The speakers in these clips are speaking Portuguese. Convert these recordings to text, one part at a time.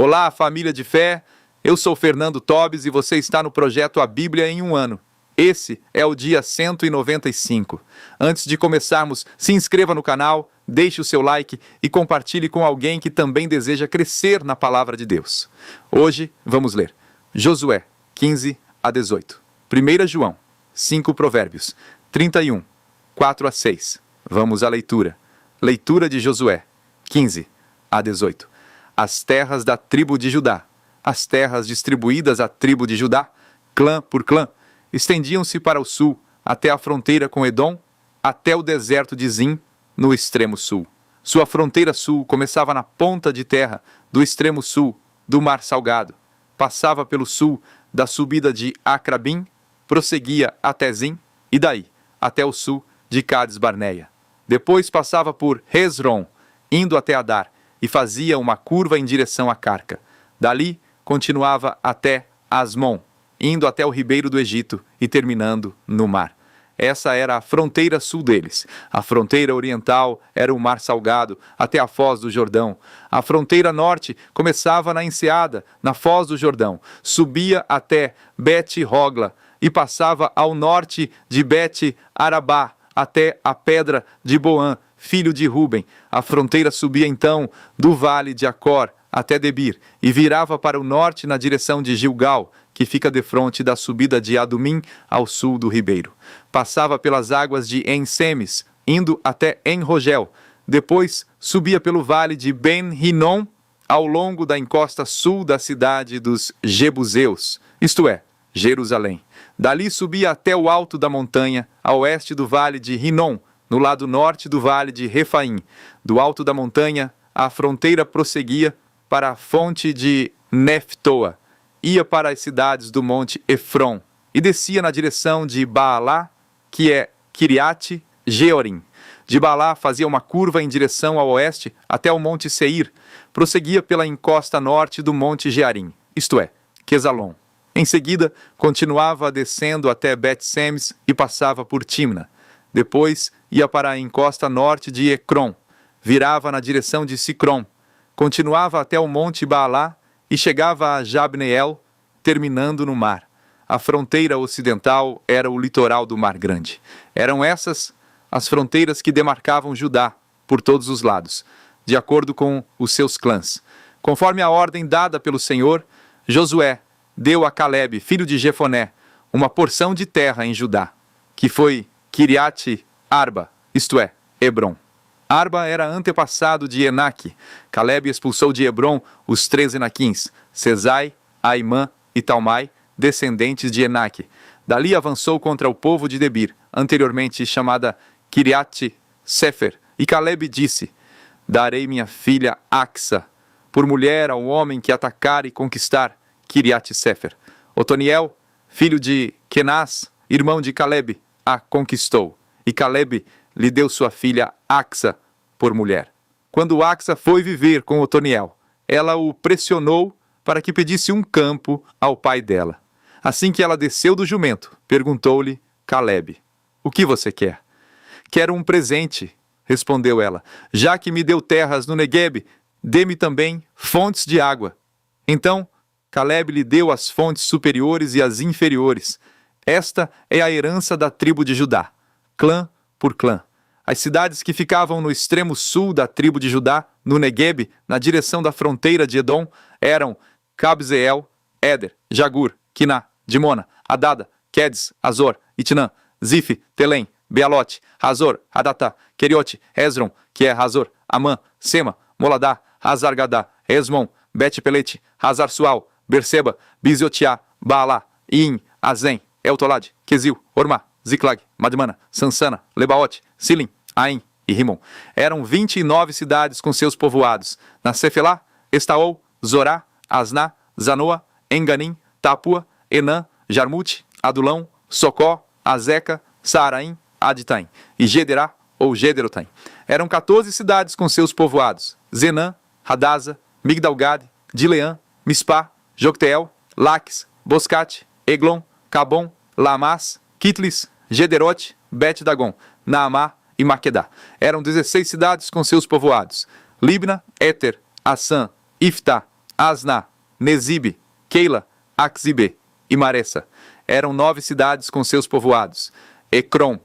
Olá, família de fé. Eu sou Fernando Tobes e você está no projeto A Bíblia em um Ano. Esse é o dia 195. Antes de começarmos, se inscreva no canal, deixe o seu like e compartilhe com alguém que também deseja crescer na palavra de Deus. Hoje vamos ler Josué 15 a 18, 1 João 5 Provérbios 31, 4 a 6. Vamos à leitura. Leitura de Josué 15 a 18. As terras da tribo de Judá, as terras distribuídas à tribo de Judá, clã por clã, estendiam-se para o sul, até a fronteira com Edom, até o deserto de Zim, no extremo sul. Sua fronteira sul começava na ponta de terra do extremo sul do Mar Salgado, passava pelo sul da subida de Acrabim, prosseguia até Zim, e daí até o sul de Cades Barneia. Depois passava por Hezron, indo até Adar, e fazia uma curva em direção a Carca. Dali continuava até Asmon, indo até o ribeiro do Egito e terminando no mar. Essa era a fronteira sul deles. A fronteira oriental era o Mar Salgado, até a Foz do Jordão. A fronteira norte começava na enseada, na Foz do Jordão, subia até Bet-Hogla e passava ao norte de Bet-Arabá, até a pedra de Boã, filho de Ruben. A fronteira subia então do vale de Acor até Debir e virava para o norte na direção de Gilgal, que fica defronte da subida de Adumim ao sul do ribeiro. Passava pelas águas de En-Semes, indo até En-Rogel. Depois subia pelo vale de Ben-Rinom ao longo da encosta sul da cidade dos Jebuseus, isto é, Jerusalém. Dali subia até o alto da montanha, a oeste do vale de Rinom, no lado norte do vale de Refaim. Do alto da montanha, a fronteira prosseguia para a fonte de Neftoa, ia para as cidades do monte Efron, e descia na direção de Baalá, que é Kiriate Jeorim. De Baalá fazia uma curva em direção ao oeste até o monte Seir, prosseguia pela encosta norte do monte Jearim, isto é, Quesalon. Em seguida, continuava descendo até Bet-Semes e passava por Timna. Depois, ia para a encosta norte de Ecrom, virava na direção de Sicrom, continuava até o monte Baalá e chegava a Jabneel, terminando no mar. A fronteira ocidental era o litoral do Mar Grande. Eram essas as fronteiras que demarcavam Judá por todos os lados, de acordo com os seus clãs. Conforme a ordem dada pelo Senhor, Josué deu a Calebe, filho de Jefoné, uma porção de terra em Judá, que foi Kiriate Arba, isto é, Hebron. Arba era antepassado de Enaque. Calebe expulsou de Hebron os 3 Enaquins, Sesai, Aimã e Talmai, descendentes de Enaque. Dali avançou contra o povo de Debir, anteriormente chamada Kiriate Sefer. E Calebe disse: darei minha filha Axa por mulher ao homem que atacar e conquistar Kiriate Sefer. Otoniel, filho de Kenaz, irmão de Calebe, a conquistou. E Calebe lhe deu sua filha Axa por mulher. Quando Axa foi viver com Otoniel, ela o pressionou para que pedisse um campo ao pai dela. Assim que ela desceu do jumento, perguntou-lhe Calebe: o que você quer? Quero um presente, respondeu ela. Já que me deu terras no Neguebe, dê-me também fontes de água. Então Calebe lhe deu as fontes superiores e as inferiores. Esta é a herança da tribo de Judá, clã por clã. As cidades que ficavam no extremo sul da tribo de Judá, no Neguebe, na direção da fronteira de Edom, eram Cabzeel, Éder, Jagur, Quiná, Dimona, Adada, Quedes, Azor, Itnã, Zif, Telém, Bealote, Hazor, Adatá, Queriote, Hezron, que é Hazor, Amã, Sema, Moladá, Hazargadá, Esmon, Bet-Pelete, Hazar-Sual, Berseba, Biziotiá, Baalá, In, Azem, Eltolad, Quesil, Ormá, Ziclag, Madmana, Sansana, Lebaote, Silim, Aim e Rimon. Eram 29 cidades com seus povoados. Na Cefelá, Estaol, Zorá, Asná, Zanoa, Enganim, Tapua, Enã, Jarmute, Adulão, Socó, Azeca, Saaraim, Aditaim e Gederá ou Gederotaim. Eram 14 cidades com seus povoados. Zenã, Hadasa, Migdalgade, Dileã, Mispá, Jocteel, Laques, Boscate, Eglon, Cabom, Lamás, Kitlis, Gederote, Bet-Dagon, Naamá e Maquedá. Eram 16 cidades com seus povoados. Libna, Éter, Assã, Iftá, Asná, Nezibe, Keila, Axibe e Maressa. Eram 9 cidades com seus povoados. Ecrom,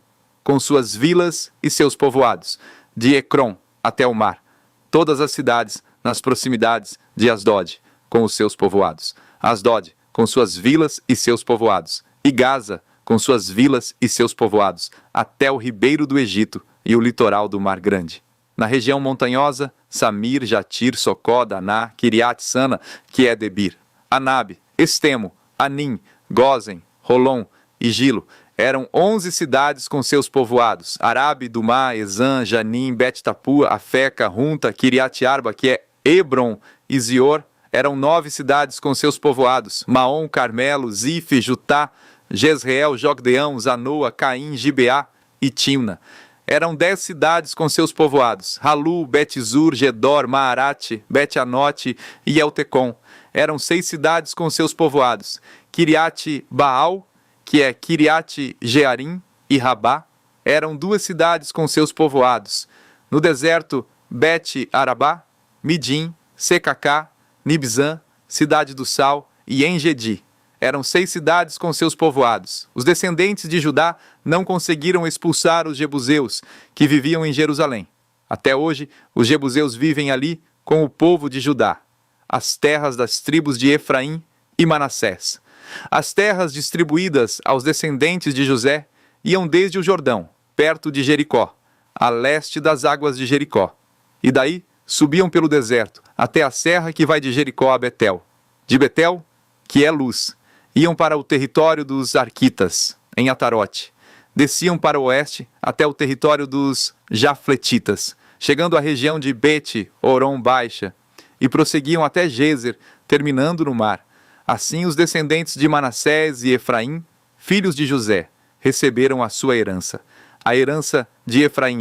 com suas vilas e seus povoados, de Ecrom até o mar. Todas as cidades nas proximidades de Asdod, com os seus povoados. Asdod, com suas vilas e seus povoados. E Gaza, com suas vilas e seus povoados, até o ribeiro do Egito e o litoral do Mar Grande. Na região montanhosa, Samir, Jatir, Socó, Daná, Kiriat Sana, que é Debir, Anabe, Estemo, Anim, Gozen, Rolom e Gilo. Eram 11 cidades com seus povoados. Arabe, Dumá, Ezã, Janim, Bet-Tapua, Afeca, Runta, Kiriat Arba, que é Hebron e Zior. Eram 9 cidades com seus povoados. Maom, Carmelo, Zife, Jutá, Jezreel, Jogdeão, Zanoa, Caim, Gibeá e Timna. Eram 10 cidades com seus povoados. Halu, Bet-Zur, Gedor, Maarate, Bet-Anote e Eltecom. Eram 6 cidades com seus povoados. Kiriat Baal, que é Kiriat Jearim e Rabá. Eram 2 cidades com seus povoados. No deserto, Bet-Arabá, Midim, Secacá, Nibzã, Cidade do Sal e Engedi. Eram 6 cidades com seus povoados. Os descendentes de Judá não conseguiram expulsar os jebuseus, que viviam em Jerusalém. Até hoje, os jebuseus vivem ali com o povo de Judá, as terras das tribos de Efraim e Manassés. As terras distribuídas aos descendentes de José iam desde o Jordão, perto de Jericó, a leste das águas de Jericó. E daí subiam pelo deserto, até a serra que vai de Jericó a Betel. De Betel, que é Luz, iam para o território dos Arquitas, em Atarote. Desciam para o oeste até o território dos Jafletitas, chegando à região de Bet-Horon Baixa, e prosseguiam até Gezer, terminando no mar. Assim os descendentes de Manassés e Efraim, filhos de José, receberam a sua herança. A herança de Efraim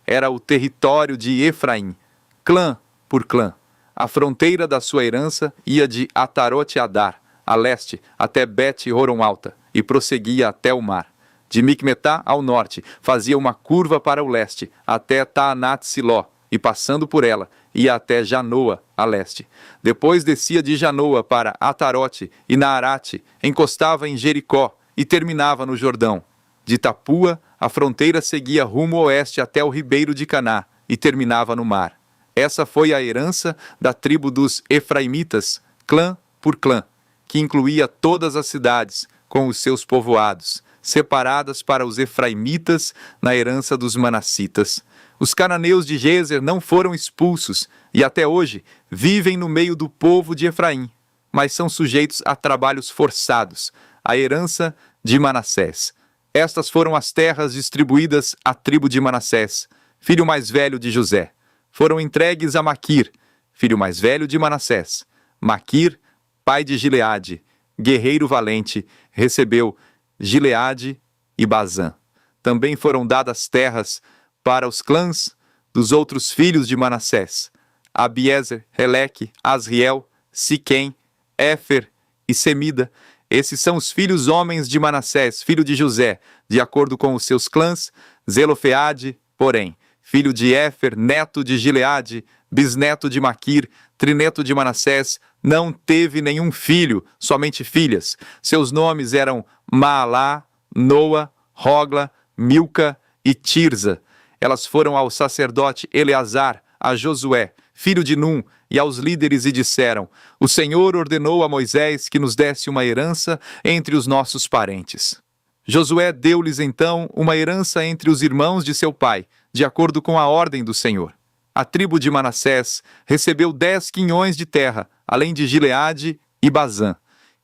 era o território de Efraim, clã por clã. A fronteira da sua herança ia de Atarote-Adar, a leste, até Bet-Horon Alta, e prosseguia até o mar. De Micmetá ao norte, fazia uma curva para o leste, até Taanat-Siló, e passando por ela, ia até Janoa, a leste. Depois descia de Janoa para Atarote e Naarate, encostava em Jericó e terminava no Jordão. De Tapua, a fronteira seguia rumo oeste até o ribeiro de Caná e terminava no mar. Essa foi a herança da tribo dos Efraimitas, clã por clã, que incluía todas as cidades, com os seus povoados, separadas para os Efraimitas na herança dos Manassitas. Os cananeus de Gezer não foram expulsos e até hoje vivem no meio do povo de Efraim, mas são sujeitos a trabalhos forçados, a herança de Manassés. Estas foram as terras distribuídas à tribo de Manassés, filho mais velho de José. Foram entregues a Maquir, filho mais velho de Manassés. Maquir, pai de Gileade, guerreiro valente, recebeu Gileade e Bazã. Também foram dadas terras para os clãs dos outros filhos de Manassés: Abiezer, Heleque, Asriel, Siquém, Éfer e Semida. Esses são os filhos homens de Manassés, filho de José, de acordo com os seus clãs. Zelofeade, porém, filho de Éfer, neto de Gileade, bisneto de Maquir, trineto de Manassés, não teve nenhum filho, somente filhas. Seus nomes eram Maalá, Noa, Rogla, Milca e Tirza. Elas foram ao sacerdote Eleazar, a Josué, filho de Num, e aos líderes e disseram: O Senhor ordenou a Moisés que nos desse uma herança entre os nossos parentes. Josué deu-lhes então uma herança entre os irmãos de seu pai, de acordo com a ordem do Senhor. A tribo de Manassés recebeu 10 quinhões de terra, além de Gileade e Bazã,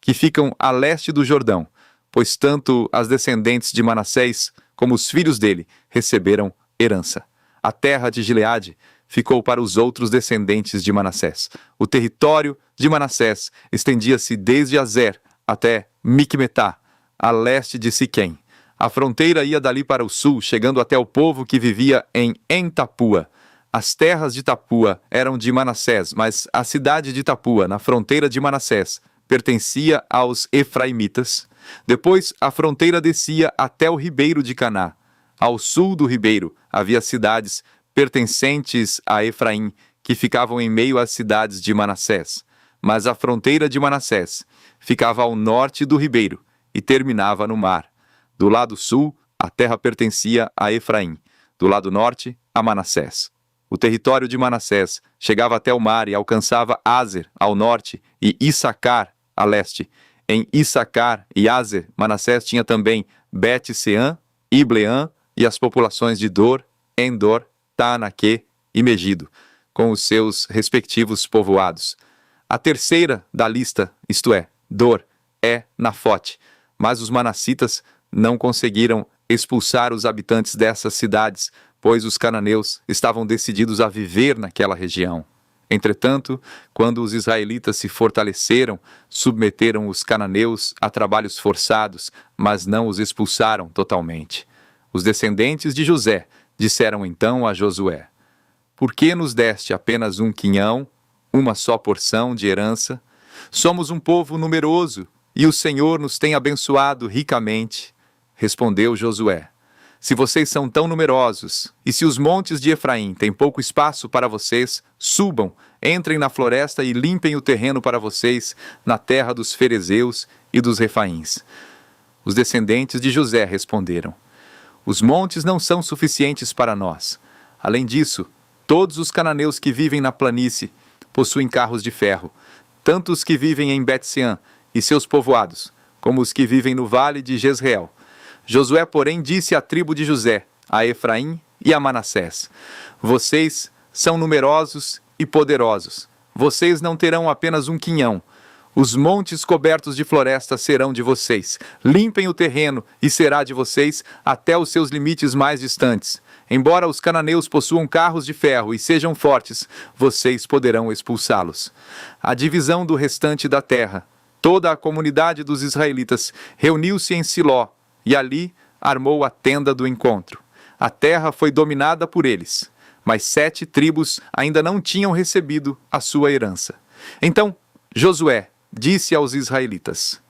que ficam a leste do Jordão, pois tanto as descendentes de Manassés como os filhos dele receberam herança. A terra de Gileade ficou para os outros descendentes de Manassés. O território de Manassés estendia-se desde Azer até Micmetá, a leste de Siquém. A fronteira ia dali para o sul, chegando até o povo que vivia em Tapua. As terras de Tapua eram de Manassés, mas a cidade de Tapua, na fronteira de Manassés, pertencia aos Efraimitas. Depois, a fronteira descia até o ribeiro de Caná. Ao sul do ribeiro, havia cidades pertencentes a Efraim, que ficavam em meio às cidades de Manassés. mas a fronteira de Manassés ficava ao norte do ribeiro e terminava no mar. Do lado sul, a terra pertencia a Efraim, do lado norte, a Manassés. O território de Manassés chegava até o mar e alcançava Azer, ao norte, e Issacar, a leste. Em Issacar e Azer, Manassés tinha também Bet-Seã, Ibleã e as populações de Dor, Endor, Taanaque e Megido, com os seus respectivos povoados. A terceira da lista, isto é, Dor, é Nafote, mas os manassitas não conseguiram expulsar os habitantes dessas cidades, pois os cananeus estavam decididos a viver naquela região. Entretanto, quando os israelitas se fortaleceram, submeteram os cananeus a trabalhos forçados, mas não os expulsaram totalmente. Os descendentes de José disseram então a Josué: Por que nos deste apenas um quinhão, uma só porção de herança? Somos um povo numeroso, e o Senhor nos tem abençoado ricamente. Respondeu Josué: Se vocês são tão numerosos, e se os montes de Efraim têm pouco espaço para vocês, subam, entrem na floresta e limpem o terreno para vocês, na terra dos ferezeus e dos refaíns. Os descendentes de José responderam: Os montes não são suficientes para nós. Além disso, todos os cananeus que vivem na planície possuem carros de ferro, tanto os que vivem em Bet-Seã e seus povoados, como os que vivem no vale de Jezreel. Josué, porém, disse à tribo de José, a Efraim e a Manassés: Vocês são numerosos e poderosos. Vocês não terão apenas um quinhão. Os montes cobertos de floresta serão de vocês. Limpem o terreno e será de vocês até os seus limites mais distantes. Embora os cananeus possuam carros de ferro e sejam fortes, vocês poderão expulsá-los. A divisão do restante da terra. Toda a comunidade dos israelitas reuniu-se em Siló e ali armou a tenda do encontro. A terra foi dominada por eles, mas 7 tribos ainda não tinham recebido a sua herança. Então Josué disse aos israelitas: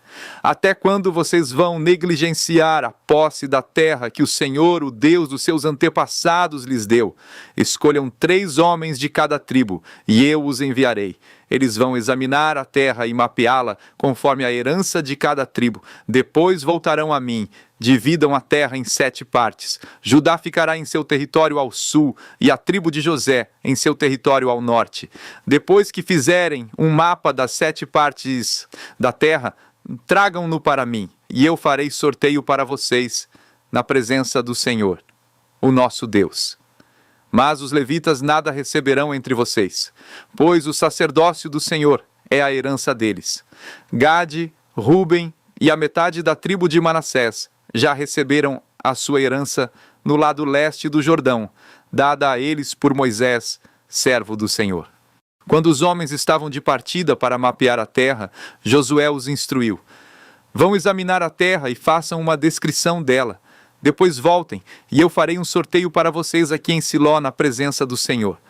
Até quando vocês vão negligenciar a posse da terra que o Senhor, o Deus dos seus antepassados, lhes deu? Escolham 3 homens de cada tribo, e eu os enviarei. Eles vão examinar a terra e mapeá-la conforme a herança de cada tribo. Depois voltarão a mim. Dividam a terra em 7 partes. Judá ficará em seu território ao sul e a tribo de José em seu território ao norte. Depois que fizerem um mapa das 7 partes da terra, tragam-no para mim, e eu farei sorteio para vocês na presença do Senhor, o nosso Deus. Mas os levitas nada receberão entre vocês, pois o sacerdócio do Senhor é a herança deles. Gade, Ruben e a metade da tribo de Manassés já receberam a sua herança no lado leste do Jordão, dada a eles por Moisés, servo do Senhor. Quando os homens estavam de partida para mapear a terra, Josué os instruiu: Vão examinar a terra e façam uma descrição dela. Depois voltem, e eu farei um sorteio para vocês aqui em Siló, na presença do Senhor.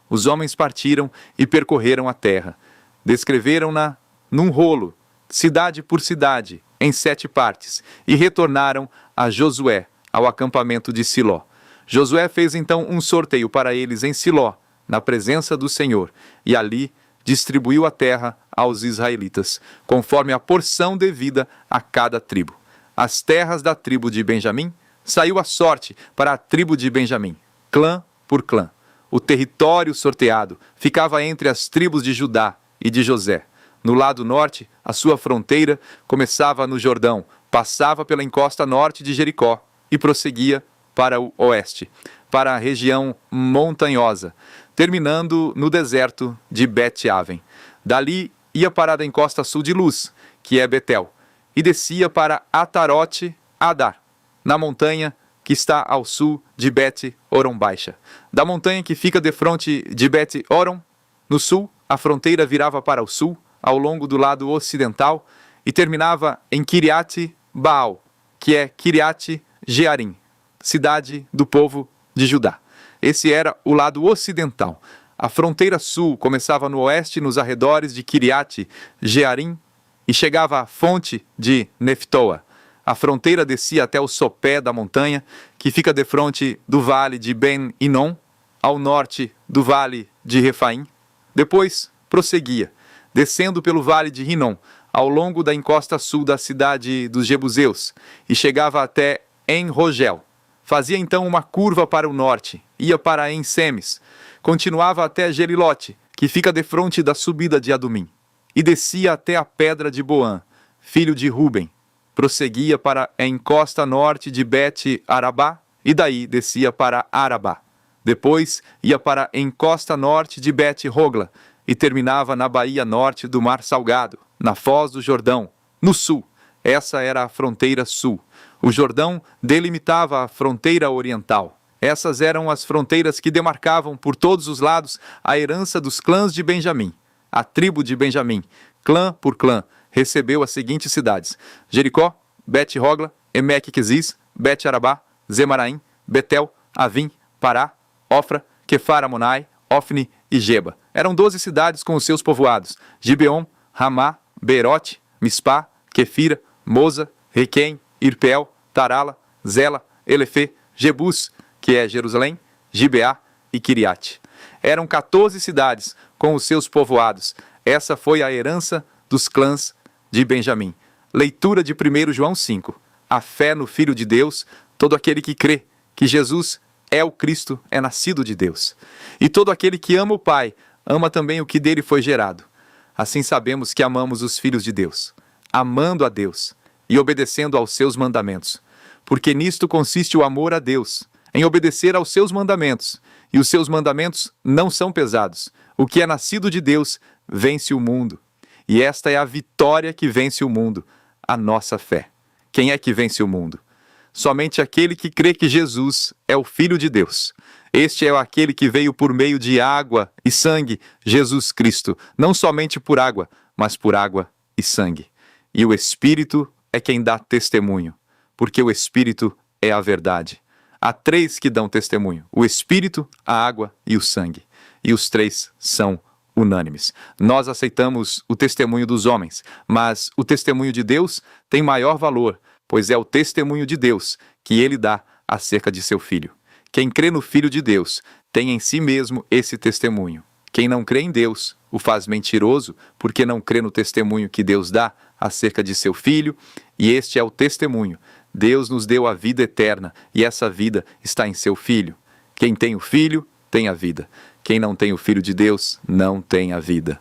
Os homens partiram e percorreram a terra. Descreveram-na num rolo, cidade por cidade, em 7 partes, e retornaram a Josué, ao acampamento de Siló. Josué fez então um sorteio para eles em Siló, na presença do Senhor, e ali distribuiu a terra aos israelitas, conforme a porção devida a cada tribo. As terras da tribo de Benjamim saiu a sorte para a tribo de Benjamim, clã por clã. O território sorteado ficava entre as tribos de Judá e de José. No lado norte, a sua fronteira começava no Jordão, passava pela encosta norte de Jericó e prosseguia para o oeste, para a região montanhosa, terminando no deserto de Bet-Aven. Dali ia para a encosta sul de Luz, que é Betel, e descia para Atarote-Adar, na montanha que está ao sul de Bet-Oron Baixa. Da montanha que fica defronte de Bet-Oron, no sul, a fronteira virava para o sul, ao longo do lado ocidental, e terminava em Kiriat-Baal, que é Kiriat-Jearim, cidade do povo de Judá. Esse era o lado ocidental. A fronteira sul começava no oeste, nos arredores de Kiriat-Jearim, e chegava à fonte de Neftoa. A fronteira descia até o sopé da montanha, que fica defronte do vale de Ben-Inom, ao norte do vale de Refaim. Depois prosseguia, descendo pelo vale de Rinom, ao longo da encosta sul da cidade dos Jebuseus, e chegava até En-Rogel. Fazia então uma curva para o norte, ia para En-Semes, continuava até Gelilote, que fica defronte da subida de Adumim, e descia até a pedra de Boã, filho de Ruben. Prosseguia para a encosta norte de Bet-Arabá, e daí descia para Arabá. Depois ia para a encosta norte de Bet-Rogla, e terminava na baía norte do Mar Salgado, na foz do Jordão, no sul. Essa era a fronteira sul. O Jordão delimitava a fronteira oriental. Essas eram as fronteiras que demarcavam por todos os lados a herança dos clãs de Benjamim. A tribo de Benjamim, clã por clã, recebeu as seguintes cidades: Jericó, Bet-Rogla, Emek-Queziz, Bet-Arabá, Zemaraim, Betel, Avim, Pará, Ofra, Quefar-Amonai, Ofni e Geba. Eram 12 cidades com os seus povoados: Gibeon, Ramá, Beerote, Mispá, Quefira, Moza, Requém, Irpeel, Tarala, Zela, Elefê, Jebus, que é Jerusalém, Gibeá e Quiriate. Eram 14 cidades com os seus povoados. Essa foi a herança dos clãs de Benjamim. Leitura de 1 João 5. A fé no Filho de Deus, todo aquele que crê que Jesus é o Cristo, é nascido de Deus. E todo aquele que ama o Pai, ama também o que dele foi gerado. Assim sabemos que amamos os filhos de Deus, amando a Deus e obedecendo aos seus mandamentos. Porque nisto consiste o amor a Deus, em obedecer aos seus mandamentos. E os seus mandamentos não são pesados. O que é nascido de Deus vence o mundo. E esta é a vitória que vence o mundo, a nossa fé. Quem é que vence o mundo? Somente aquele que crê que Jesus é o Filho de Deus. Este é aquele que veio por meio de água e sangue, Jesus Cristo. Não somente por água, mas por água e sangue. E o Espírito é quem dá testemunho, porque o Espírito é a verdade. Há 3 que dão testemunho: o Espírito, a água e o sangue. E os 3 são unânimes. Nós aceitamos o testemunho dos homens, mas o testemunho de Deus tem maior valor, pois é o testemunho de Deus que ele dá acerca de seu Filho. Quem crê no Filho de Deus tem em si mesmo esse testemunho. Quem não crê em Deus o faz mentiroso, porque não crê no testemunho que Deus dá acerca de seu Filho, e este é o testemunho. Deus nos deu a vida eterna, e essa vida está em seu Filho. Quem tem o Filho, tem a vida. Quem não tem o Filho de Deus, não tem a vida.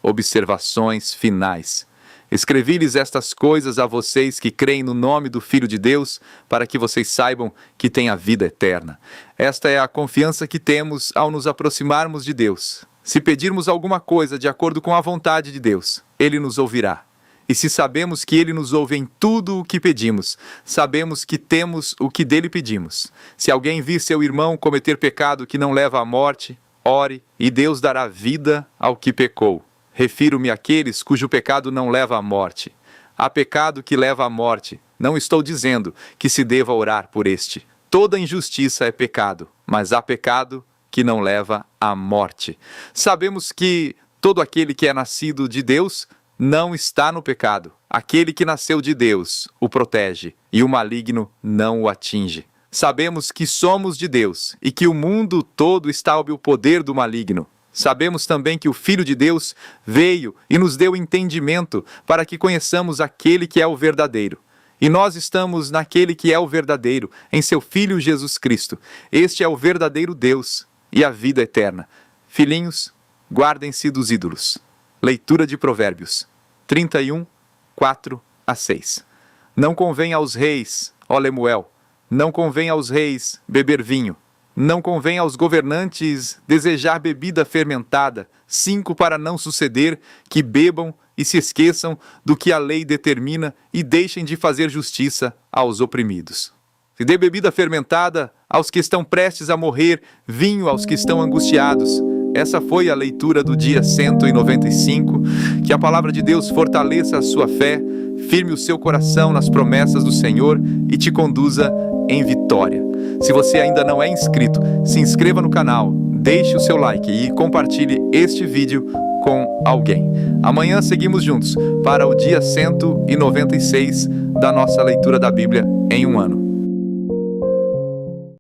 Observações finais. Escrevi-lhes estas coisas a vocês que creem no nome do Filho de Deus, para que vocês saibam que têm a vida eterna. Esta é a confiança que temos ao nos aproximarmos de Deus. Se pedirmos alguma coisa de acordo com a vontade de Deus, Ele nos ouvirá. E se sabemos que Ele nos ouve em tudo o que pedimos, sabemos que temos o que dele pedimos. Se alguém vir seu irmão cometer pecado que não leva à morte, ore, e Deus dará vida ao que pecou. Refiro-me àqueles cujo pecado não leva à morte. Há pecado que leva à morte. Não estou dizendo que se deva orar por este. Toda injustiça é pecado, mas há pecado que não leva à morte. Sabemos que todo aquele que é nascido de Deus não está no pecado. Aquele que nasceu de Deus o protege, e o maligno não o atinge. Sabemos que somos de Deus, e que o mundo todo está sob o poder do maligno. Sabemos também que o Filho de Deus veio e nos deu entendimento para que conheçamos aquele que é o verdadeiro. E nós estamos naquele que é o verdadeiro, em seu Filho Jesus Cristo. Este é o verdadeiro Deus e a vida eterna. Filhinhos, guardem-se dos ídolos. Leitura de Provérbios 31, 4-6. Não convém aos reis, ó Lemuel, não convém aos reis beber vinho. Não convém aos governantes desejar bebida fermentada. 5, para não suceder que bebam e se esqueçam do que a lei determina e deixem de fazer justiça aos oprimidos. Se dê bebida fermentada aos que estão prestes a morrer, vinho aos que estão angustiados. Essa foi a leitura do dia 195. Que a palavra de Deus fortaleça a sua fé, firme o seu coração nas promessas do Senhor e te conduza em vitória. Se você ainda não é inscrito, se inscreva no canal, deixe o seu like e compartilhe este vídeo com alguém. Amanhã seguimos juntos para o dia 196 da nossa leitura da Bíblia em um ano.